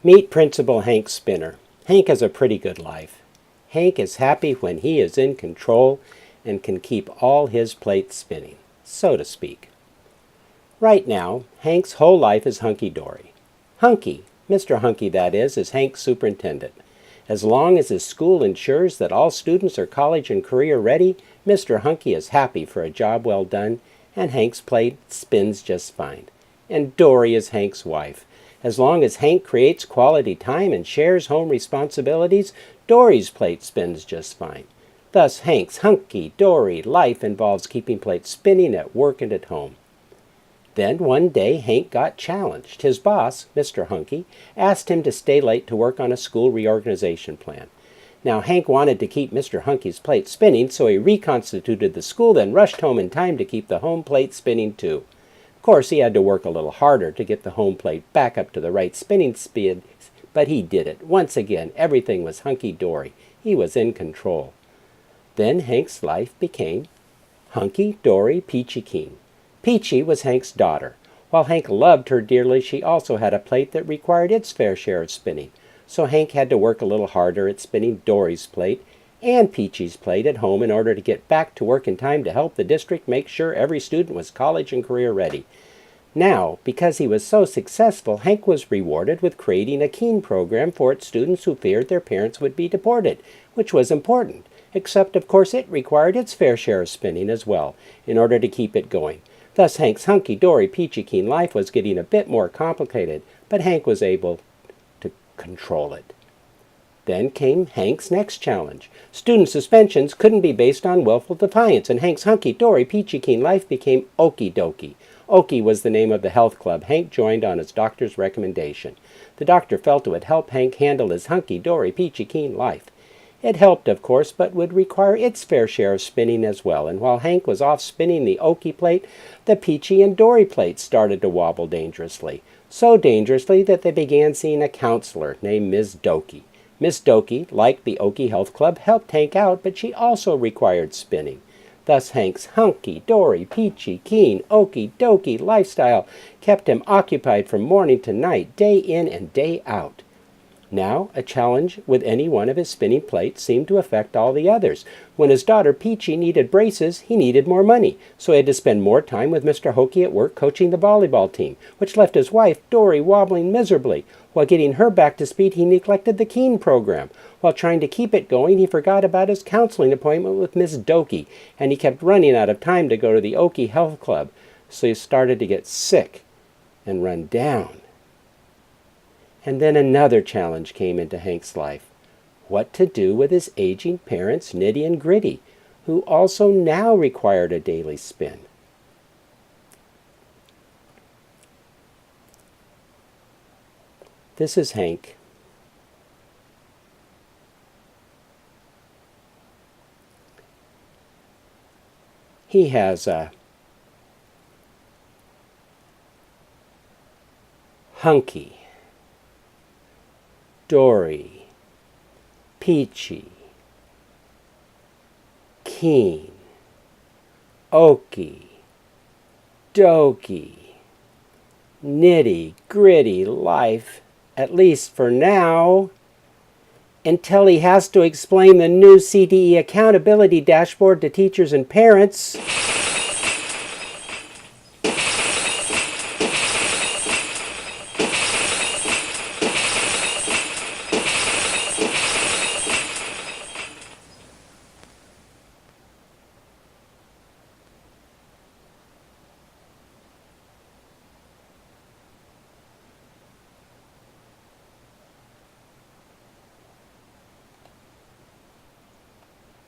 Meet Principal Hank Spinner. Hank has a pretty good life. Hank is happy when he is in control and can keep all his plates spinning, so to speak. Right now, Hank's whole life is hunky-dory. Hunky, Mr. Hunky that is Hank's superintendent. As long as his school ensures that all students are college and career ready, Mr. Hunky is happy for a job well done, and Hank's plate spins just fine. And Dory is Hank's wife. As long as Hank creates quality time and shares home responsibilities, Dory's plate spins just fine. Thus, Hank's hunky-dory life involves keeping plates spinning at work and at home. Then one day Hank got challenged. His boss, Mr. Hunky, asked him to stay late to work on a school reorganization plan. Now Hank wanted to keep Mr. Hunky's plate spinning, so he reconstituted the school, then rushed home in time to keep the home plate spinning too. Of course, he had to work a little harder to get the home plate back up to the right spinning speed, but he did it. Once again, everything was hunky-dory. He was in control. Then Hank's life became hunky-dory peachy keen. Peachy was Hank's daughter. While Hank loved her dearly, she also had a plate that required its fair share of spinning. So Hank had to work a little harder at spinning Dory's plate and Peachy's plate at home in order to get back to work in time to help the district make sure every student was college and career ready. Now, because he was so successful, Hank was rewarded with creating a Keen program for its students who feared their parents would be deported, which was important, except of course it required its fair share of spinning as well, in order to keep it going. Thus Hank's hunky-dory peachy keen life was getting a bit more complicated, but Hank was able to control it. Then came Hank's next challenge. Student suspensions couldn't be based on willful defiance, and Hank's hunky-dory peachy keen life became Okie Dokie. Okie was the name of the health club Hank joined on his doctor's recommendation. The doctor felt it would help Hank handle his hunky-dory peachy keen life. It helped, of course, but would require its fair share of spinning as well, and while Hank was off spinning the Okie plate, the Peachy and Dory plates started to wobble dangerously. So dangerously that they began seeing a counselor named Ms. Dokie. Miss Dokie, like the Okie Health Club, helped Hank out, but she also required spinning. Thus Hank's hunky-dory, peachy, keen, okie-dokie lifestyle kept him occupied from morning to night, day in and day out. Now, a challenge with any one of his spinning plates seemed to affect all the others. When his daughter Peachy needed braces, he needed more money, so he had to spend more time with Mr. Hokey at work coaching the volleyball team, which left his wife, Dory, wobbling miserably. While getting her back to speed, he neglected the Keen program. While trying to keep it going, he forgot about his counseling appointment with Miss Dokie, and he kept running out of time to go to the Okie Health Club, so he started to get sick and run down. And then another challenge came into Hank's life. What to do with his aging parents, Nitty and Gritty, who also now required a daily spin. This is Hank. He has a hunky, Dory, Peachy, Keen, Okie, Dokie, nitty-gritty life, at least for now, until he has to explain the new CDE accountability dashboard to teachers and parents.